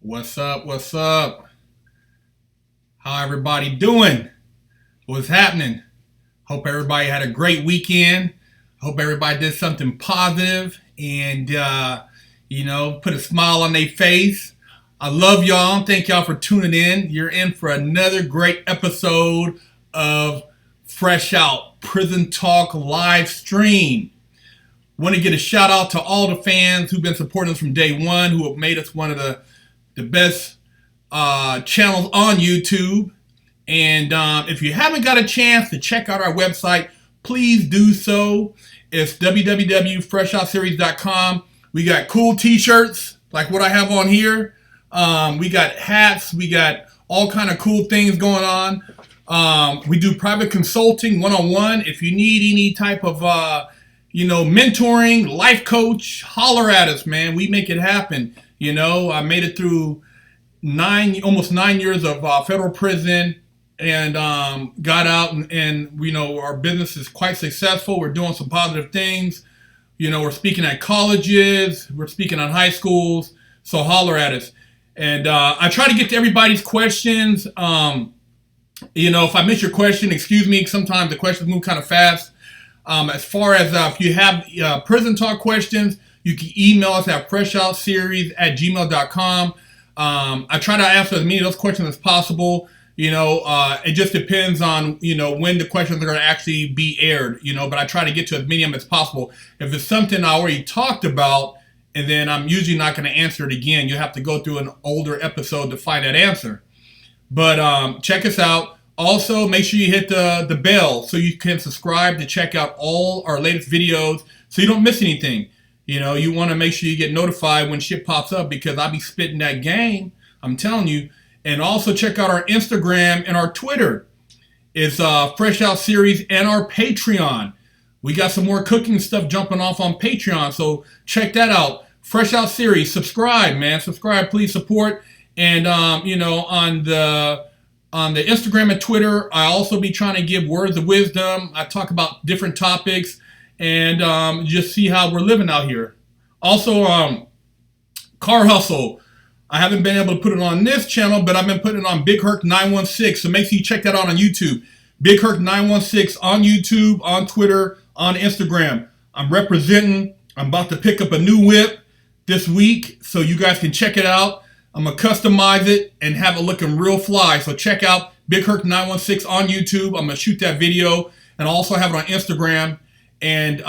What's up? What's up? How everybody doing? What's happening? Hope everybody had a great weekend. Hope everybody did something positive and, put a smile on their face. I love y'all. Thank y'all for tuning in. You're in for another great episode of Fresh Out Prison Talk live stream. Want to get a shout out to all the fans who've been supporting us from day one, who have made us one of the best channels on YouTube. And if you haven't got a chance to check out our website, please do so. It's www.FreshOutSeries.com. We got cool t-shirts like what I have on here. We got hats. We got all kind of cool things going on. We do private consulting one-on-one. If you need any type of mentoring, life coach, holler at us, man. We make it happen. I made it through almost 9 years of federal prison and got out and our business is quite successful. We're doing some positive things. We're speaking at colleges. We're speaking on high schools. So holler at us. And I try to get to everybody's questions. If I miss your question, excuse me. Sometimes the questions move kind of fast. As far as if you have prison talk questions, you can email us at FreshOutSeries@gmail.com. I try to answer as many of those questions as possible. It just depends on, when the questions are going to actually be aired, but I try to get to as many of them as possible. If it's something I already talked about, and then I'm usually not going to answer it again, you have to go through an older episode to find that answer. But check us out. Also, make sure you hit the bell so you can subscribe to check out all our latest videos so you don't miss anything. You want to make sure you get notified when shit pops up because I'll be spitting that game. I'm telling you. And also check out our Instagram and our Twitter. It's Fresh Out Series and our Patreon. We got some more cooking stuff jumping off on Patreon, so check that out. Fresh Out Series. Subscribe, man. Subscribe, please support. And on the Instagram and Twitter, I also be trying to give words of wisdom. I talk about different topics and just see how we're living out here. Also, Car Hustle. I haven't been able to put it on this channel, but I've been putting it on Big Herc 916. So make sure you check that out on YouTube. Big Herc 916 on YouTube, on Twitter, on Instagram. I'm representing. I'm about to pick up a new whip this week, so you guys can check it out. I'm going to customize it and have it looking real fly. So check out Big Herc 916 on YouTube. I'm going to shoot that video and also have it on Instagram. And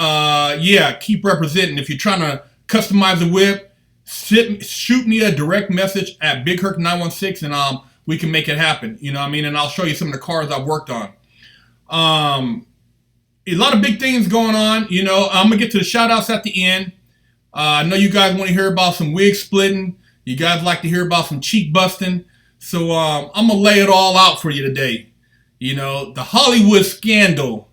keep representing. If you're trying to customize the whip, shoot me a direct message at Big Herc 916 and we can make it happen. And I'll show you some of the cars I've worked on. A lot of big things going on. I'm going to get to the shout outs at the end. I know you guys want to hear about some wig splitting. You guys like to hear about some cheek busting. So I'm going to lay it all out for you today. The Hollywood scandal.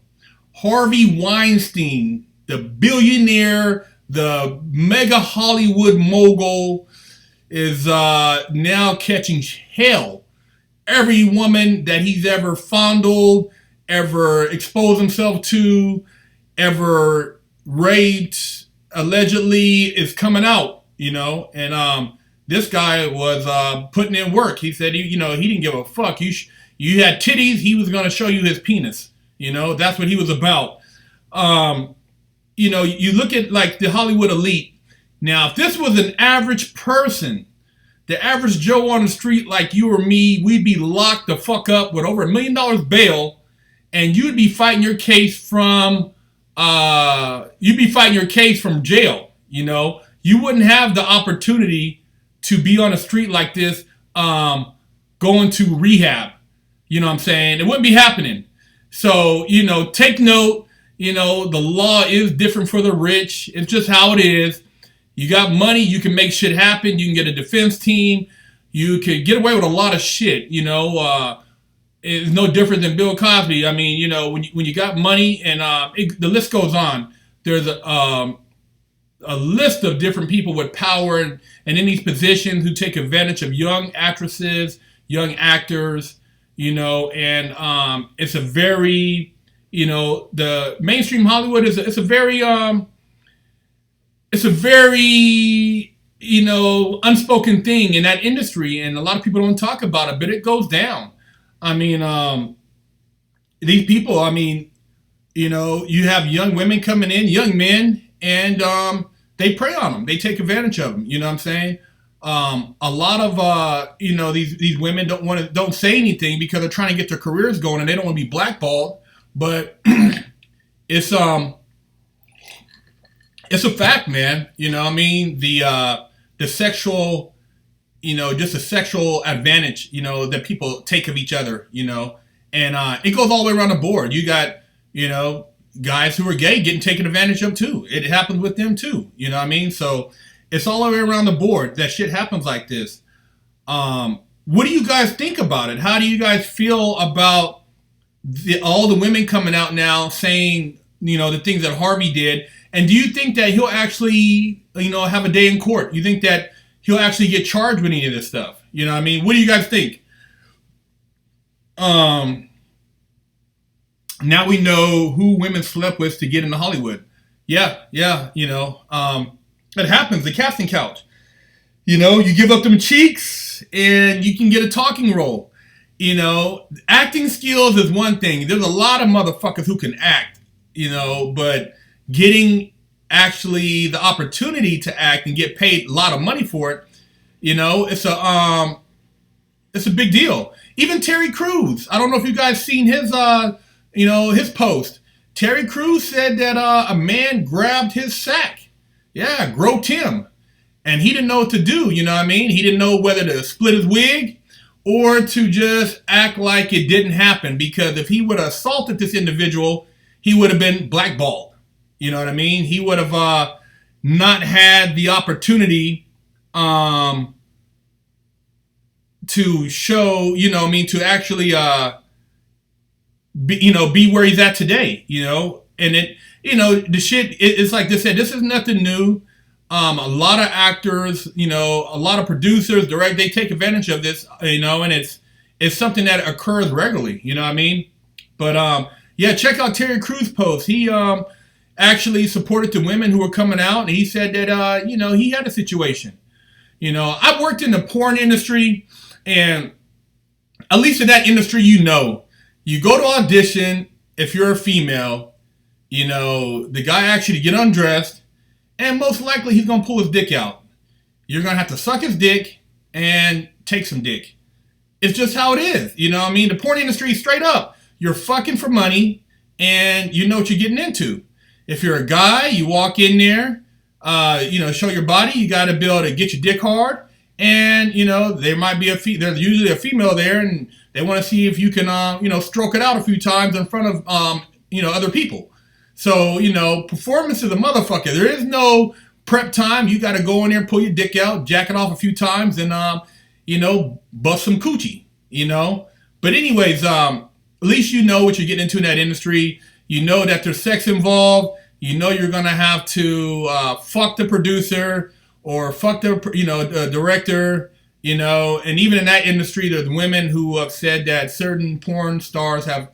Harvey Weinstein, the billionaire, the mega Hollywood mogul, is now catching hell. Every woman that he's ever fondled, ever exposed himself to, ever raped, allegedly, is coming out, And this guy was putting in work. He said, he didn't give a fuck. You had titties, he was going to show you his penis. That's what he was about. You look at like the Hollywood elite. Now, if this was an average person, the average Joe on the street like you or me, we'd be locked the fuck up with over $1 million bail, and you'd be fighting your case from jail. You wouldn't have the opportunity to be on a street like this, going to rehab. You know what I'm saying? It wouldn't be happening. So, take note. The law is different for the rich. It's just how it is. You got money, you can make shit happen. You can get a defense team. You can get away with a lot of shit. It's no different than Bill Cosby. When you got money, and the list goes on. There's a list of different people with power and in these positions who take advantage of young actresses, young actors. And it's a very the mainstream Hollywood is it's a very unspoken thing in that industry, and a lot of people don't talk about it, but it goes down. I mean, these people, I mean, you have young women coming in, young men, and they prey on them. They take advantage of them. You know what I'm saying? A lot of these women don't say anything because they're trying to get their careers going and they don't want to be blackballed. But it's a fact, man. You know what I mean? The sexual, just a sexual advantage, that people take of each other, and it goes all the way around the board. You got, guys who are gay getting taken advantage of too. It happens with them too. You know what I mean? So it's all the way around the board that shit happens like this. What do you guys think about it? How do you guys feel about all the women coming out now saying, the things that Harvey did? And do you think that he'll actually, have a day in court? You think that he'll actually get charged with any of this stuff? You know what I mean? What do you guys think? Now we know who women slept with to get into Hollywood. Yeah, it happens. The casting couch. You give up them cheeks and you can get a talking role. Acting skills is one thing. There's a lot of motherfuckers who can act, but getting actually the opportunity to act and get paid a lot of money for it, it's a big deal. Even Terry Crews. I don't know if you guys seen his his post. Terry Crews said that a man grabbed his sack. Yeah, groped him. And he didn't know what to do, you know what I mean? He didn't know whether to split his wig or to just act like it didn't happen, because if he would have assaulted this individual, he would have been blackballed. You know what I mean? He would have not had the opportunity to show, to actually be where he's at today, and the shit, it's like they said, this is nothing new. A lot of actors, a lot of producers, they take advantage of this, and it's something that occurs regularly, you know what I mean? But, check out Terry Crews' post. He, actually supported the women who were coming out, and he said that, he had a situation. I've worked in the porn industry, and at least in that industry, you go to audition if you're a female, the guy actually get undressed, and most likely he's going to pull his dick out. You're going to have to suck his dick and take some dick. It's just how it is. You know what I mean? The porn industry is straight up. You're fucking for money, and you know what you're getting into. If you're a guy, you walk in there, show your body. You got to be able to get your dick hard. And, there might be there's usually a female there, and they want to see if you can, stroke it out a few times in front of, other people. So, performance is a motherfucker. There is no prep time. You got to go in there, pull your dick out, jack it off a few times, and, bust some coochie, But anyways, at least you know what you're getting into in that industry. You know that there's sex involved. You know you're going to have to fuck the producer or fuck the, director, And even in that industry, there's women who have said that certain porn stars have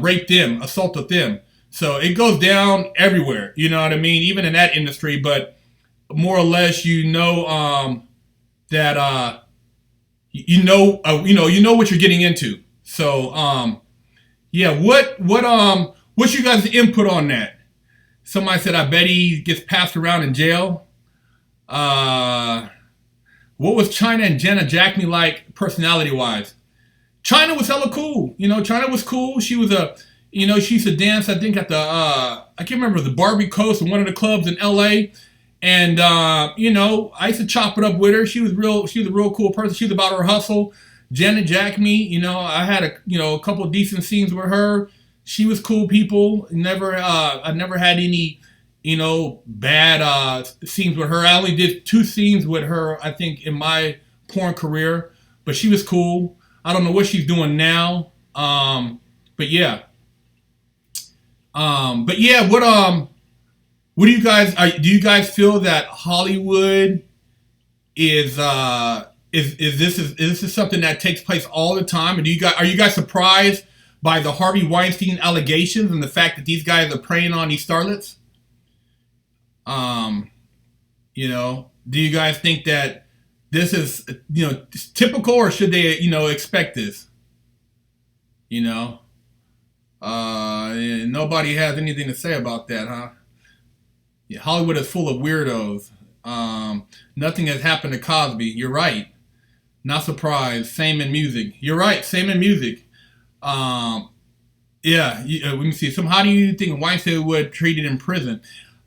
raped them, assaulted them. So it goes down everywhere, you know what I mean? Even in that industry, but more or less, that you know what you're getting into. So what's you guys' input on that? Somebody said, I bet he gets passed around in jail. What was China and Jenna Jackme like personality-wise? China was hella cool. China was cool. She was she used to dance, I think, at the, I can't remember, the Barbie Coast in one of the clubs in L.A. And, I used to chop it up with her. She was a real cool person. She was about her hustle. Jenna Jackme, I had a couple of decent scenes with her. She was cool people. I never had any, bad scenes with her. I only did 2 scenes with her, I think, in my porn career. But she was cool. I don't know what she's doing now. But yeah. What do you guys, do you guys feel that Hollywood is this something that takes place all the time? And are you guys surprised by the Harvey Weinstein allegations and the fact that these guys are preying on these starlets? Do you guys think that this is, typical, or should they, expect this? You know, nobody has anything to say about that, huh? Yeah, Hollywood is full of weirdos. Nothing has happened to Cosby. You're right. Not surprised. Same in music. You're right. Same in music. Um, yeah. Let me see. How do you think Weinstein would treat it in prison?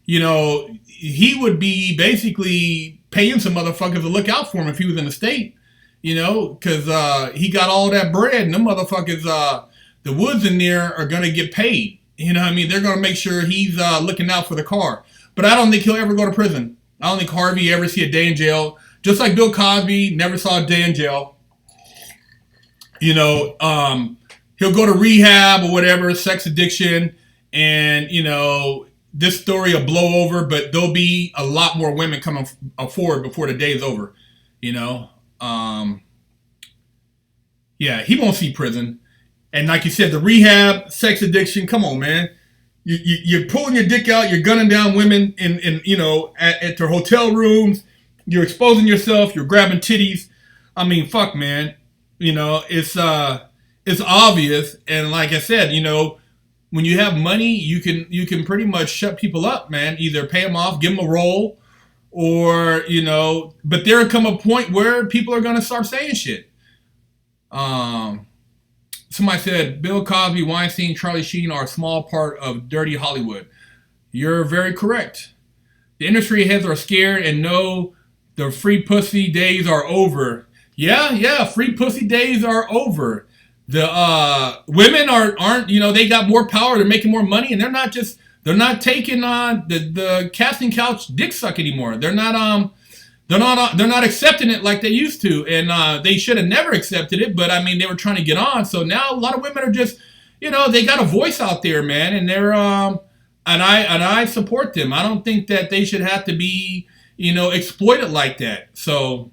He would be basically paying some motherfuckers to look out for him if he was in the state. Because he got all that bread, and them motherfuckers, the woods in there are gonna get paid. You know what I mean? They're gonna make sure he's looking out for the car. But I don't think he'll ever go to prison. I don't think Harvey ever see a day in jail. Just like Bill Cosby never saw a day in jail. He'll go to rehab or whatever, sex addiction, and this story will blow over. But there'll be a lot more women coming forward before the day is over. You know, yeah, he won't see prison. And like you said, the rehab, sex addiction. Come on, man. You're pulling your dick out. You're gunning down women at their hotel rooms. You're exposing yourself. You're grabbing titties. I mean, fuck, man. It's obvious. And like I said, when you have money, you can pretty much shut people up, man. Either pay them off, give them a role, or But there'll come a point where people are gonna start saying shit. Somebody said Bill Cosby, Weinstein, Charlie Sheen are a small part of dirty Hollywood. You're very correct. The industry heads are scared and know the free pussy days are over. Yeah, free pussy days are over. The women aren't they got more power, they're making more money, and they're not taking the casting couch dick suck anymore. They're not accepting it like they used to, and they should have never accepted it. But I mean, they were trying to get on. So now a lot of women are just, they got a voice out there, man, and they're and I support them. I don't think that they should have to be, exploited like that. So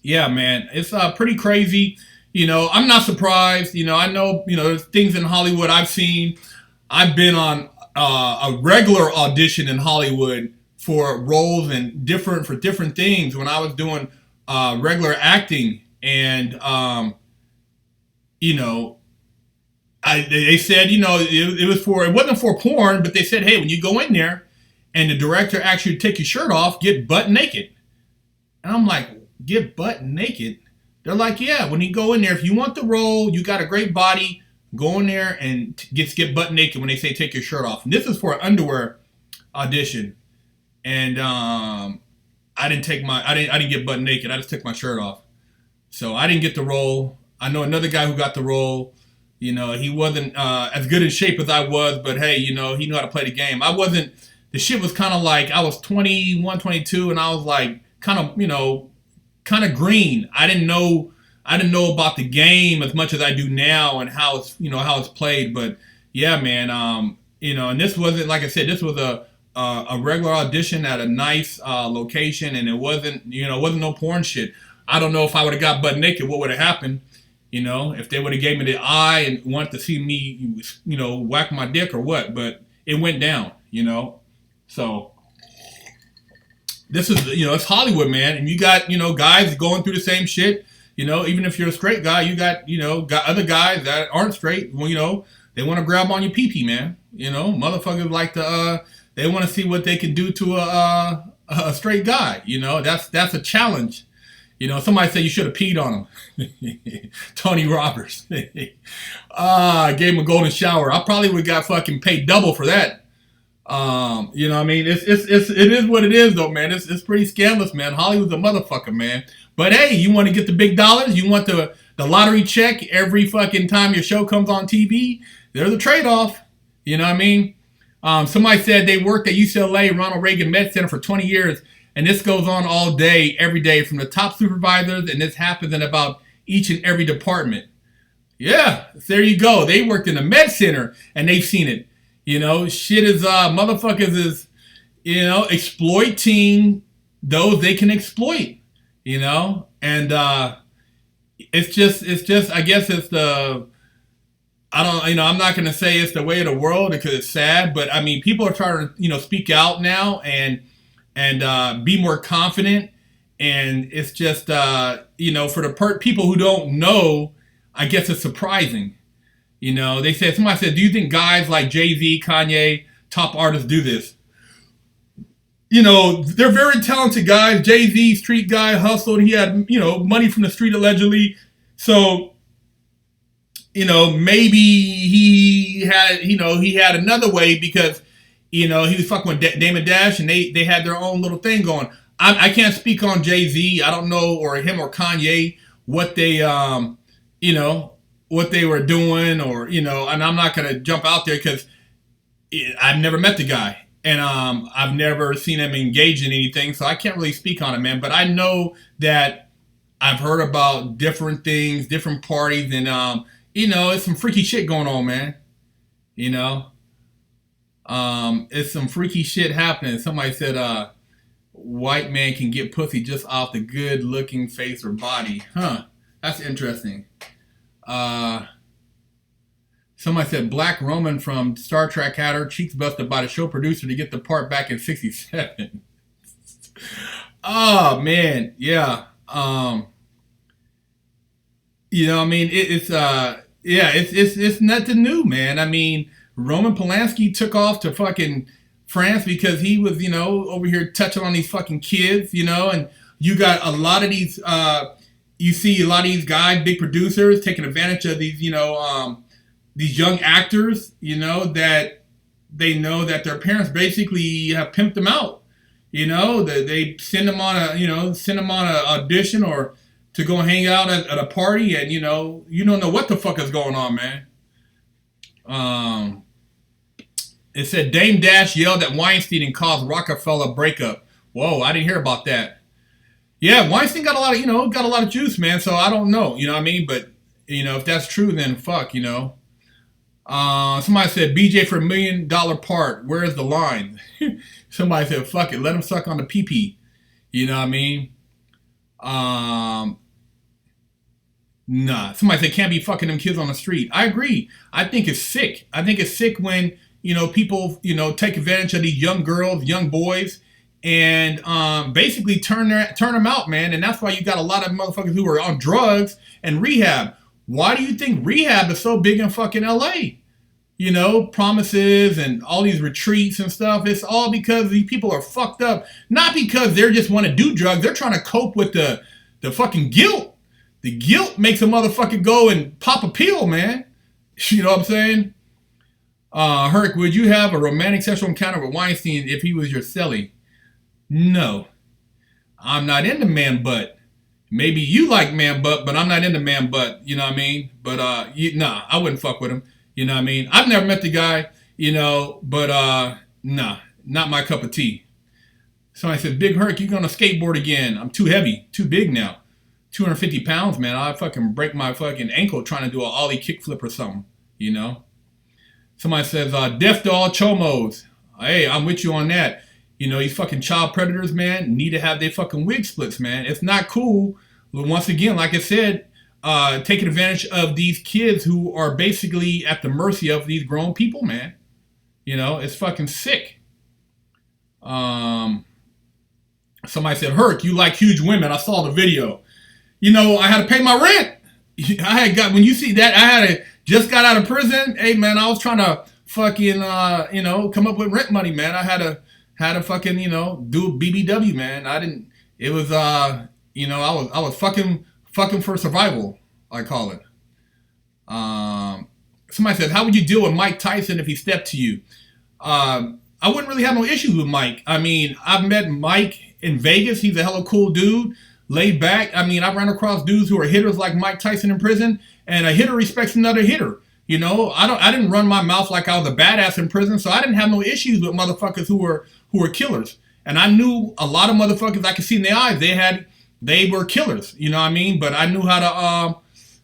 yeah, man, it's pretty crazy. I'm not surprised. I know, there's things in Hollywood I've seen. I've been on a regular audition in Hollywood for roles and for different things when I was doing regular acting, and they said it wasn't for porn, but they said, hey, when you go in there and the director asks you to take your shirt off, get butt naked. And I'm like, get butt naked? They're like, yeah, when you go in there, if you want the role, you got a great body, go in there and get butt naked when they say take your shirt off. And this is for an underwear audition. And I didn't get butt naked. I just took my shirt off. So I didn't get the role. I know another guy who got the role. He wasn't as good in shape as I was, but hey, he knew how to play the game. The shit was kind of like, I was 21, 22, and I was like kind of green. I didn't know about the game as much as I do now and how it's played. But yeah, man, and this wasn't, like I said, this was a regular audition at a nice location, and it wasn't no porn shit. I don't know if I would have got butt naked, what would have happened, if they would have gave me the eye and wanted to see me, whack my dick or what, but it went down, so this is, it's Hollywood, man, and you got, guys going through the same shit, even if you're a straight guy, you got, got other guys that aren't straight, well, they want to grab on your pee-pee, man, motherfuckers like to, they want to see what they can do to a straight guy. That's a challenge. Somebody said you should have peed on him. Tony Roberts. I gave him a golden shower. I probably would have got fucking paid double for that. It is what it is though, man. It's pretty scandalous, man. Hollywood's a motherfucker, man. But hey, you want to get the big dollars? You want the lottery check every fucking time your show comes on TV? There's a trade-off. You know what I mean? Somebody said they worked at UCLA, Ronald Reagan Med Center for 20 years, and this goes on all day, every day, from the top supervisors, and this happens in about each and every department. Yeah, there you go. They worked in a med center, and they've seen it. Shit is, motherfuckers is, exploiting those they can exploit, and it's just, I guess it's I'm not going to say it's the way of the world because it's sad, but I mean, people are trying to, speak out now, and and be more confident. And it's just, you know, for the people who don't know, I guess it's surprising. You know, somebody said, do you think guys like Jay-Z, Kanye, top artists do this? You know, they're very talented guys. Jay-Z, street guy, hustled. He had, you know, money from the street allegedly. So, you know, maybe he had another way because, you know, he was fucking with Damon Dash and they had their own little thing going. I can't speak on Jay-Z. I don't know, or him or Kanye, what they, you know, what they were doing, or, you know, and I'm not going to jump out there because I've never met the guy. And I've never seen him engage in anything, so I can't really speak on it, man. But I know that I've heard about different things, different parties, and, you know, it's some freaky shit going on, man. You know? It's some freaky shit happening. Somebody said, white man can get pussy just off the good-looking face or body. Huh. That's interesting. Somebody said Black Roman from Star Trek had her cheeks busted by the show producer to get the part back in '67. Oh, man. Yeah. You know, I mean, it's nothing new, man. I mean, Roman Polanski took off to fucking France because he was, you know, over here touching on these fucking kids, you know, and you got a lot of these, you see a lot of these guys, big producers, taking advantage of these, you know, these young actors, you know, that they know that their parents basically have pimped them out. You know, they send them on an audition or to go hang out at a party, and, you know, you don't know what the fuck is going on, man. It said Dame Dash yelled at Weinstein and caused Rockefeller breakup. Whoa, I didn't hear about that. Yeah, Weinstein got a lot of juice, man. So I don't know, you know what I mean? But, you know, if that's true, then fuck, you know. Somebody said BJ for $1 million part. Where's the line? Somebody said fuck it, let him suck on the pee-pee. You know what I mean? Nah. Somebody said can't be fucking them kids on the street. I agree. I think it's sick. I think it's sick when, you know, people, you know, take advantage of these young girls, young boys, and basically turn them out, man. And that's why you got a lot of motherfuckers who are on drugs and rehab. Why do you think rehab is so big in fucking LA? You know, promises and all these retreats and stuff. It's all because these people are fucked up. Not because they just want to do drugs. They're trying to cope with the fucking guilt. The guilt makes a motherfucker go and pop a pill, man. You know what I'm saying? Herc, would you have a romantic sexual encounter with Weinstein if he was your cellie? No. I'm not into man butt. Maybe you like man butt, but I'm not into man butt. You know what I mean? But, nah, I wouldn't fuck with him. You know what I mean? I've never met the guy, you know, but, nah, not my cup of tea. Somebody said, Big Herc, you gonna skateboard again. I'm too heavy, too big now. 250 pounds, man. I'll fucking break my fucking ankle trying to do an ollie kickflip or something, you know? Somebody says, death to all chomos. Hey, I'm with you on that. You know, these fucking child predators, man, need to have their fucking wig splits, man. It's not cool. But once again, like I said, taking advantage of these kids who are basically at the mercy of these grown people, man. You know, it's fucking sick. Somebody said, Herc, you like huge women. I saw the video. You know, I had to pay my rent. When you see that, just got out of prison. Hey, man, I was trying to fucking, you know, come up with rent money, man. I had to fucking, you know, do BBW, man. It was, you know, I was fucking for survival, I call it. Somebody said, how would you deal with Mike Tyson if he stepped to you? I wouldn't really have no issues with Mike. I mean, I've met Mike in Vegas. He's a hella cool dude, laid back. I mean, I ran across dudes who are hitters like Mike Tyson in prison, and a hitter respects another hitter. You know, I didn't run my mouth like I was a badass in prison, so I didn't have no issues with motherfuckers who were killers. And I knew a lot of motherfuckers I could see in their eyes. They were killers, you know what I mean? But I knew how to,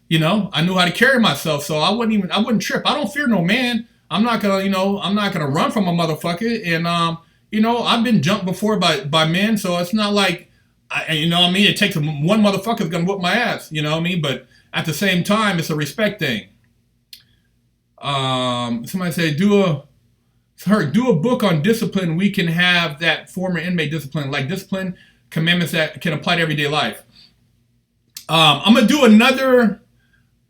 you know, I knew how to carry myself, so I wouldn't trip. I don't fear no man. I'm not gonna run from a motherfucker. And, you know, I've been jumped before by men, so it's not like, you know what I mean? It takes one motherfucker's gonna whoop my ass, you know what I mean? But at the same time, it's a respect thing. Somebody say, Herc, do a book on discipline. We can have that former inmate discipline, like discipline commandments that can apply to everyday life. I'm gonna do another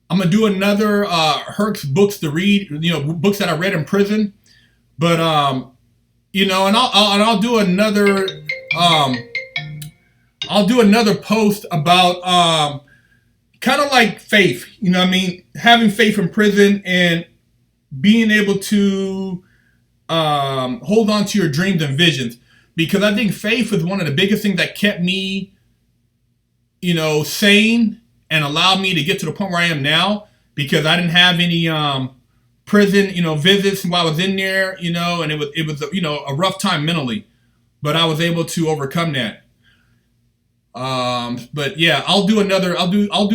Herc's books to read. Books that I read in prison. But and I'll do another post about kind of like faith. Having faith in prison and being able to hold on to your dreams and visions, because I think faith is one of the biggest things that kept me, sane and allowed me to get to the point where I am now, because I didn't have any prison, visits while I was in there, and it was a rough time mentally, but I was able to overcome that. But yeah, I'll do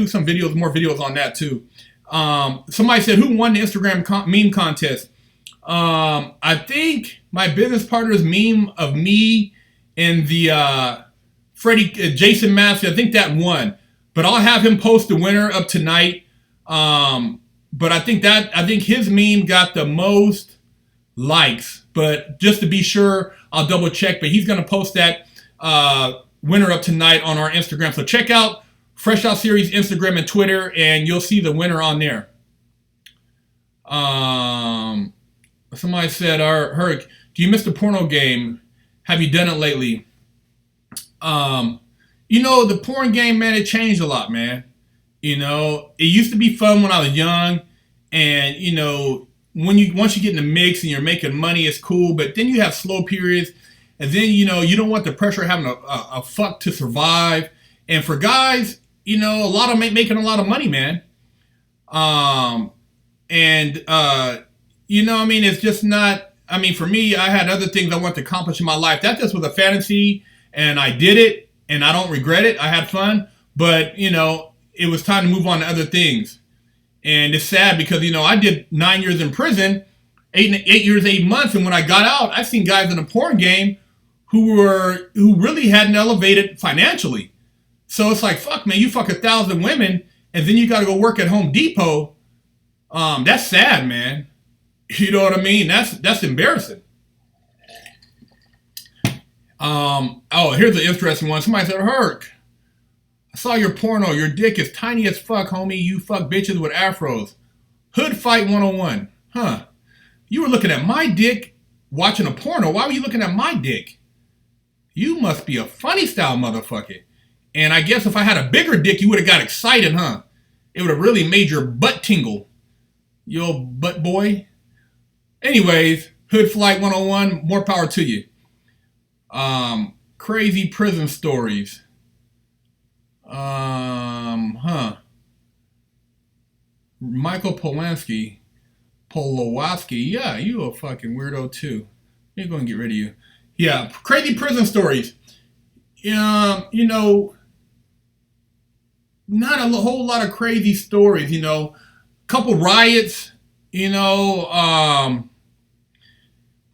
some videos, more videos on that too. Somebody said, who won the Instagram meme contest? I think my business partner's meme of me and the Jason Massey, I think that won. But I'll have him post the winner up tonight. But I think his meme got the most likes. But just to be sure, I'll double check. But he's gonna post that winner up tonight on our Instagram. So check out FreshOutSeries Instagram and Twitter, and you'll see the winner on there. Somebody said, Herc, do you miss the porno game? Have you done it lately? The porn game, man, it changed a lot, man. It used to be fun when I was young, and once you get in the mix and you're making money, it's cool. But then you have slow periods, and then you don't want the pressure of having a fuck to survive. And for guys, a lot of making a lot of money, man. It's just not. For me, I had other things I wanted to accomplish in my life. That just was a fantasy, and I did it, and I don't regret it. I had fun, but it was time to move on to other things. And it's sad because I did 9 years in prison, 8 years, 8 months, and when I got out, I've seen guys in the porn game who really hadn't elevated financially. So it's like, fuck, man, you fuck 1,000 women, and then you got to go work at Home Depot. That's sad, man. You know what I mean? That's embarrassing. Here's an interesting one. Somebody said, Herc, I saw your porno. Your dick is tiny as fuck, homie. You fuck bitches with afros. Hood fight 101. Huh. You were looking at my dick watching a porno. Why were you looking at my dick? You must be a funny style motherfucker. And I guess if I had a bigger dick, you would have got excited, huh? It would have really made your butt tingle. Yo, butt boy. Anyways, Hood Flight 101, more power to you. Crazy prison stories. Michael Polowaski, yeah, you a fucking weirdo too. You're gonna get rid of you. Yeah, crazy prison stories. Not a whole lot of crazy stories. Couple riots.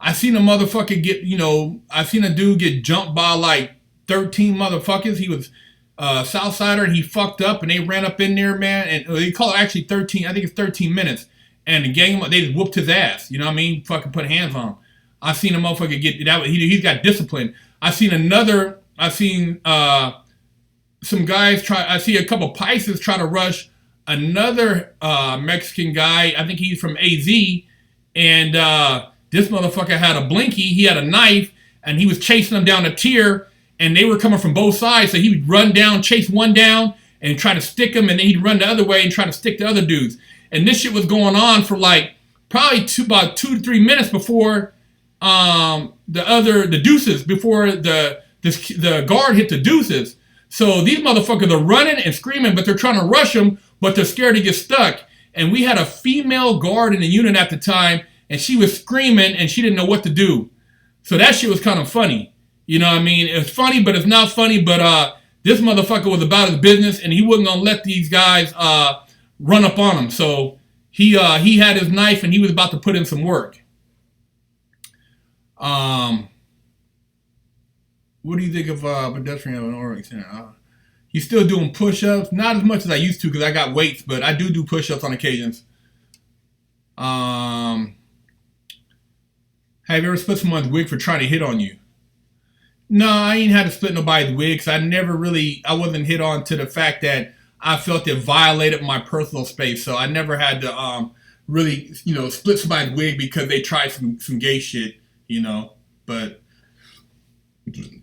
I seen a motherfucker I seen a dude get jumped by like 13 motherfuckers. He was Southsider, and he fucked up, and they ran up in there, man, and they call it actually 13, I think it's 13 minutes, and the gang, they just whooped his ass, fucking put hands on him. I seen a motherfucker get that. He's got discipline. I seen some guys I see a couple Pisces try to rush another Mexican guy. I think he's from AZ, and this motherfucker had a blinky. He had a knife, and he was chasing them down a tier, and they were coming from both sides. So he would run down, chase one down, and try to stick him, and then he'd run the other way and try to stick the other dudes. And this shit was going on for like probably about 2 to 3 minutes before the deuces, before the guard hit the deuces. So these motherfuckers are running and screaming, but they're trying to rush him, but they're scared to get stuck. And we had a female guard in the unit at the time, and she was screaming, and she didn't know what to do. So that shit was kind of funny. You know what I mean? It's funny, but it's not funny. But this motherfucker was about his business, and he wasn't going to let these guys run up on him. So he had his knife, and he was about to put in some work. What do you think of pedestrian in Oregon Center? He's still doing push-ups. Not as much as I used to because I got weights, but I do push-ups on occasions. Have you ever split someone's wig for trying to hit on you? No, I ain't had to split nobody's wig because I wasn't hit on to the fact that I felt it violated my personal space. So I never had to really, split somebody's wig because they tried some gay shit, But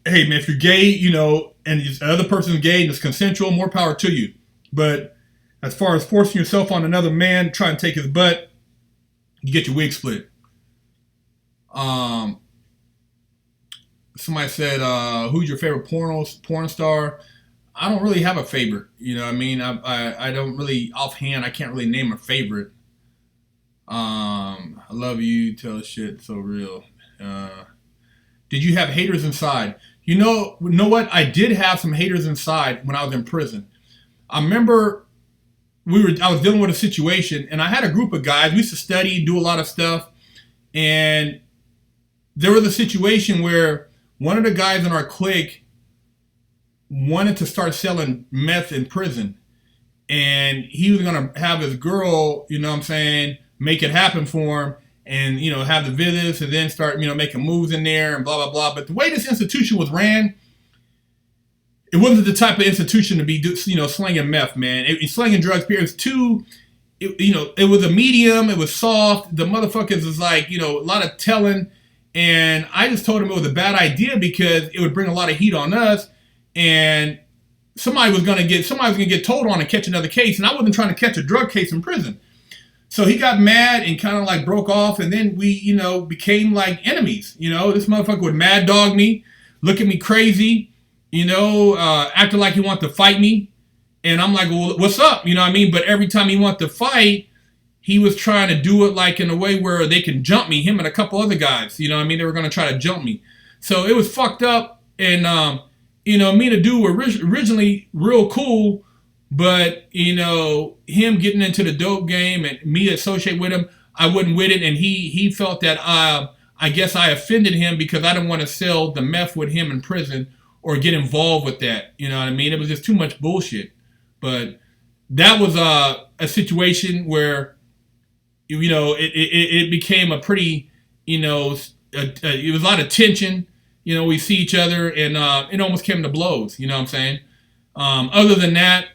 hey, man, if you're gay, and the other person's gay and it's consensual, more power to you. But as far as forcing yourself on another man, trying to take his butt, you get your wig split. Somebody said, who's your favorite porn star? I don't really have a favorite. You know what I mean? I don't really, offhand, I can't really name a favorite. I love you, tell shit, so real. Did you have haters inside? You know what? I did have some haters inside when I was in prison. I remember I was dealing with a situation, and I had a group of guys. We used to study, do a lot of stuff, and there was a situation where one of the guys in our clique wanted to start selling meth in prison, and he was gonna have his girl, make it happen for him, and have the visits, and then start making moves in there and blah blah blah. But the way this institution was ran, it wasn't the type of institution to be slinging meth, man. Slinging drugs, period. It was too, it was a medium. It was soft. The motherfuckers was like, a lot of telling. And I just told him it was a bad idea because it would bring a lot of heat on us. And somebody was gonna get told on and catch another case. And I wasn't trying to catch a drug case in prison. So he got mad and kind of like broke off. And then we, became like enemies. This motherfucker would mad dog me, look at me crazy. Acting like he wanted to fight me. And I'm like, well, what's up? But every time he wanted to fight, he was trying to do it like in a way where they can jump me, him and a couple other guys. They were going to try to jump me. So it was fucked up. And, me and the dude were originally real cool. But, him getting into the dope game and me associate with him, I wasn't with it. And he felt that I guess I offended him because I didn't want to sell the meth with him in prison or get involved with that. You know what I mean? It was just too much bullshit. But that was a situation where, it became a pretty, it was a lot of tension. We see each other and it almost came to blows. You know what I'm saying? Other than that,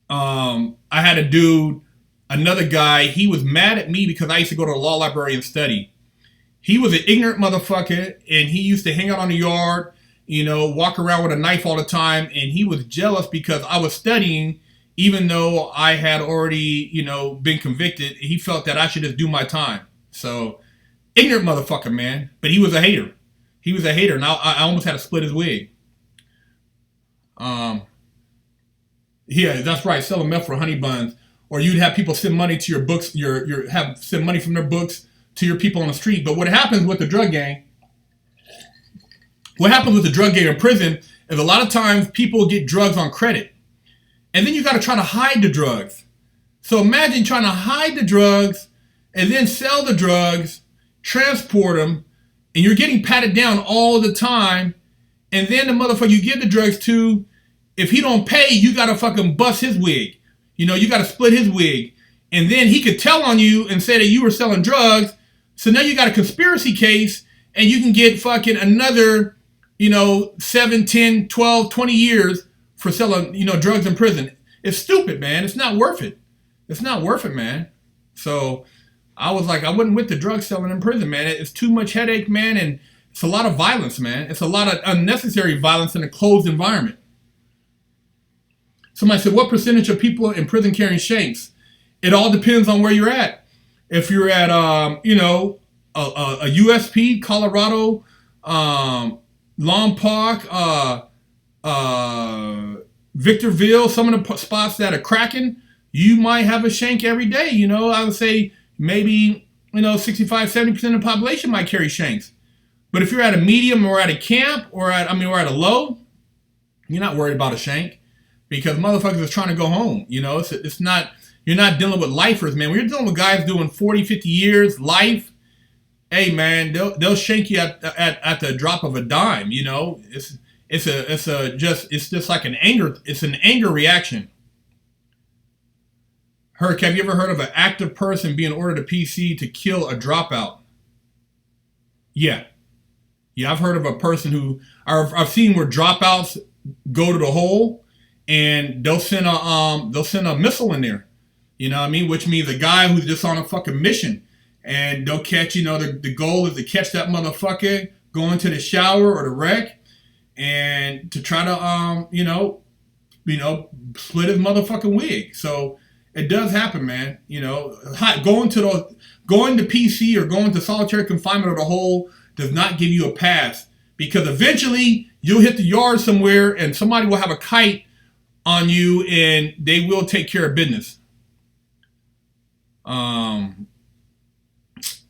I had a dude, another guy, he was mad at me because I used to go to the law library and study. He was an ignorant motherfucker and he used to hang out on the yard, walk around with a knife all the time, and he was jealous because I was studying, even though I had already, been convicted. He felt that I should just do my time. So, ignorant motherfucker, man. But he was a hater. He was a hater, and I almost had to split his wig. Yeah, that's right, selling meth for honey buns. Or you'd have people send money to your books, send money from their books to your people on the street. But what happens with the drug gang, in prison is a lot of times people get drugs on credit. And then you got to try to hide the drugs. So imagine trying to hide the drugs and then sell the drugs, transport them, and you're getting patted down all the time. And then the motherfucker you give the drugs to, if he don't pay, you got to fucking bust his wig. You got to split his wig. And then he could tell on you and say that you were selling drugs. So now you got a conspiracy case and you can get fucking another 7, 10, 12, 20 years for selling, drugs in prison. It's stupid, man. It's not worth it. It's not worth it, man. So I was like, I wasn't with the drug selling in prison, man. It's too much headache, man. And it's a lot of violence, man. It's a lot of unnecessary violence in a closed environment. Somebody said, what percentage of people in prison carrying shanks? It all depends on where you're at. If you're at, a USP, Colorado, Rampart, Victorville, some of the spots that are cracking, you might have a shank every day. I would say maybe, 65, 70% of the population might carry shanks. But if you're at a medium or at a camp or at a low, you're not worried about a shank because motherfuckers are trying to go home. It's not, you're not dealing with lifers, man. When you're dealing with guys doing 40, 50 years, life, hey man, they'll shank you at the drop of a dime. It's just like an anger reaction. Herc, have you ever heard of an active person being ordered a PC to kill a dropout? Yeah. Yeah, I've heard of a person who I've seen where dropouts go to the hole, and they'll send a missile in there. You know what I mean? Which means a guy who's just on a fucking mission, and they'll catch. You know, the goal is to catch that motherfucker going to the shower or the wreck, and to try to split his motherfucking wig. So it does happen, man. You know, going to PC or going to solitary confinement or the hole does not give you a pass, because eventually you'll hit the yard somewhere and somebody will have a kite on you and they will take care of business.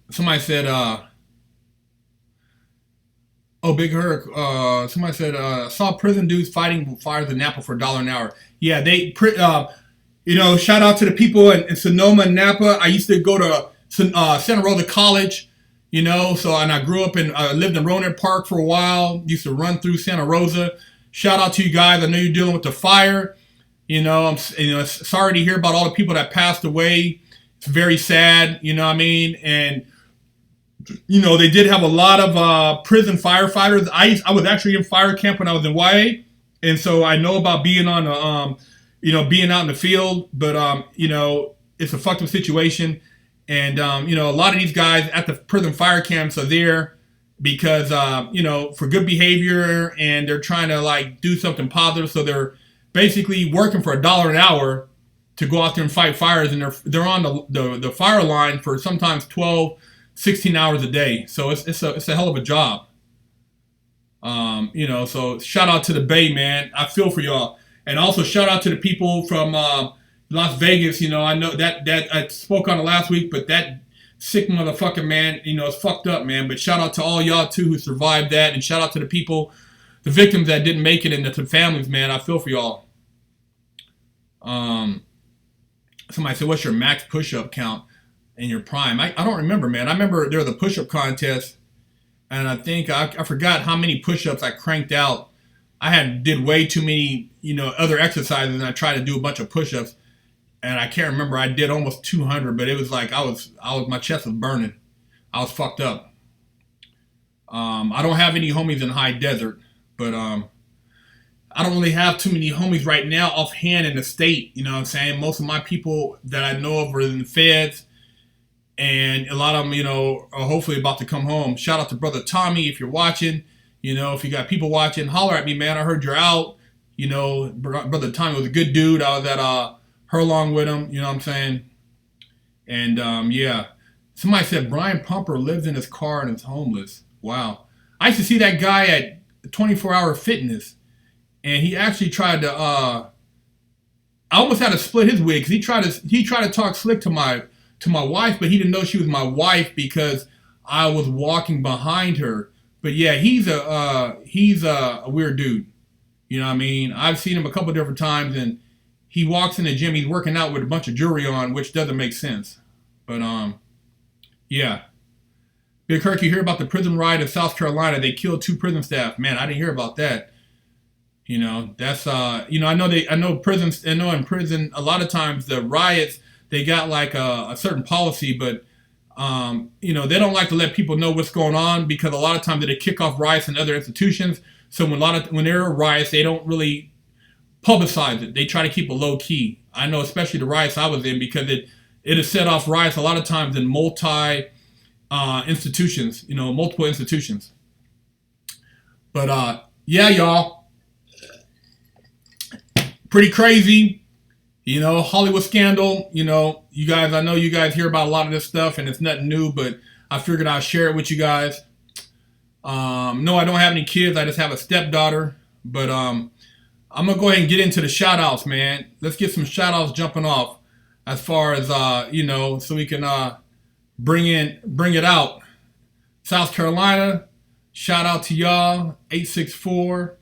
Somebody said, Big Herc, somebody said, saw prison dudes fighting fires in Napa for $1 an hour. Yeah, shout out to the people in Sonoma and Napa. I used to go to Santa Rosa College, and I grew up lived in Roanoke Park for a while. Used to run through Santa Rosa. Shout out to you guys. I know you're dealing with the fire. I'm sorry to hear about all the people that passed away. It's very sad, you know what I mean? And, they did have a lot of prison firefighters. I was actually in fire camp when I was in YA. And so I know about being on being out in the field. But, it's a fucked up situation. And, a lot of these guys at the prison fire camps are there because, for good behavior, and they're trying to do something positive. So they're basically working for $1 an hour to go out there and fight fires. And they're on the fire line for sometimes 12, 16 hours a day. So it's a hell of a job. So shout out to the Bay, man. I feel for y'all. And also shout out to the people from, Las Vegas. I know that I spoke on it last week, but that sick motherfucker, man, it's fucked up, man. But shout out to all y'all too who survived that, and shout out to the people, the victims that didn't make it, and the families, man. I feel for y'all. Somebody said, what's your max push-up count in your prime? I don't remember, man. I remember there was a push-up contest, and I think I forgot how many push-ups I cranked out. I did way too many, other exercises, and I tried to do a bunch of push-ups. And I can't remember. I did almost 200, but it was like my chest was burning. I was fucked up. I don't have any homies in high desert, but I don't really have too many homies right now offhand in the state. You know what I'm saying? Most of my people that I know of are in the feds, and a lot of them, are hopefully about to come home. Shout out to Brother Tommy if you're watching. If you got people watching, holler at me, man. I heard you're out. Brother Tommy was a good dude. I was at Herlong with him, you know what I'm saying? And, yeah. Somebody said Brian Pumper lives in his car and is homeless. Wow. I used to see that guy at 24-Hour Fitness, and he actually tried to, I almost had to split his wig, because he tried to talk slick to my wife, but he didn't know she was my wife because I was walking behind her. But yeah, he's a weird dude. You know what I mean? I've seen him a couple different times, and he walks in the gym, he's working out with a bunch of jewelry on, which doesn't make sense. But, yeah. Big Herc, you hear about the prison riot in South Carolina. They killed 2 prison staff. Man, I didn't hear about that. That's, I know in prison, a lot of times the riots, they got a certain policy, but, they don't like to let people know what's going on, because a lot of times they kick off riots in other institutions. So when there are riots, they don't really publicize it. They try to keep it low key. I know, especially the riots I was in, because it has set off riots a lot of times in multiple institutions. But yeah, y'all, pretty crazy. Hollywood scandal. You guys, I know you guys hear about a lot of this stuff, and it's nothing new. But I figured I'd share it with you guys. No, I don't have any kids. I just have a stepdaughter. But I'm going to go ahead and get into the shout-outs, man. Let's get some shout-outs jumping off as far as, so we can bring it out. South Carolina, shout out to y'all, 864.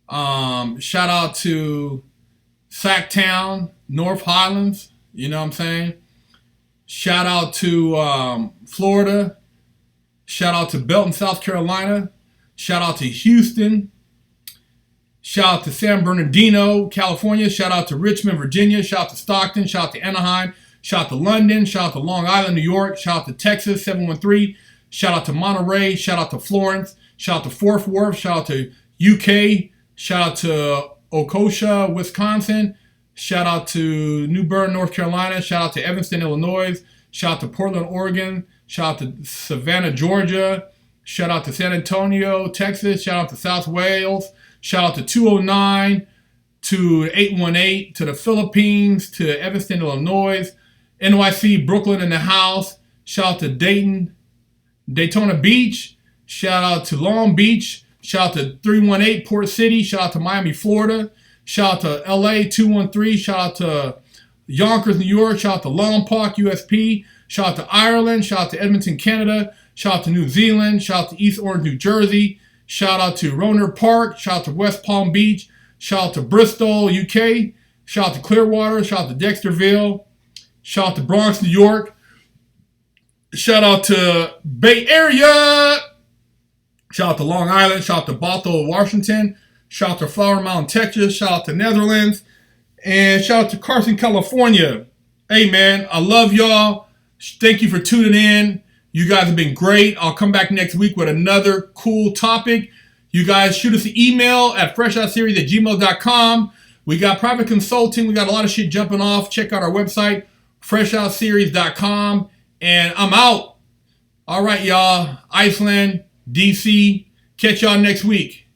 Shout out to Sacktown, North Highlands, you know what I'm saying? Shout out to Florida. Shout out to Belton, South Carolina. Shout out to Houston. Shout out to San Bernardino, California. Shout out to Richmond, Virginia. Shout out to Stockton. Shout out to Anaheim. Shout out to London. Shout out to Long Island, New York. Shout out to Texas, 713. Shout out to Monterey. Shout out to Florence. Shout out to Fort Worth. Shout out to UK. Shout out to Okosha, Wisconsin. Shout out to New Bern, North Carolina. Shout out to Evanston, Illinois. Shout out to Portland, Oregon. Shout out to Savannah, Georgia. Shout out to San Antonio, Texas. Shout out to South Wales. Shout out to 209, to 818, to the Philippines, to Evanston, Illinois. NYC, Brooklyn in the house. Shout out to Dayton, Daytona Beach. Shout out to Long Beach. Shout out to 318 Port City. Shout out to Miami, Florida. Shout out to LA 213. Shout out to Yonkers, New York. Shout out to Lompoc, USP. Shout out to Ireland. Shout out to Edmonton, Canada. Shout out to New Zealand. Shout out to East Orange, New Jersey. Shout out to Rohnert Park. Shout out to West Palm Beach. Shout out to Bristol, UK. Shout out to Clearwater. Shout out to Dexterville. Shout out to Bronx, New York. Shout out to Bay Area. Shout out to Long Island. Shout out to Bothell, Washington. Shout out to Flower Mound, Texas. Shout out to Netherlands. And shout out to Carson, California. Hey, man, I love y'all. Thank you for tuning in. You guys have been great. I'll come back next week with another cool topic. You guys shoot us an email at FreshOutSeries@gmail.com. We got private consulting. We got a lot of shit jumping off. Check out our website, FreshOutSeries.com. And I'm out. All right, y'all. Iceland, DC. Catch y'all next week.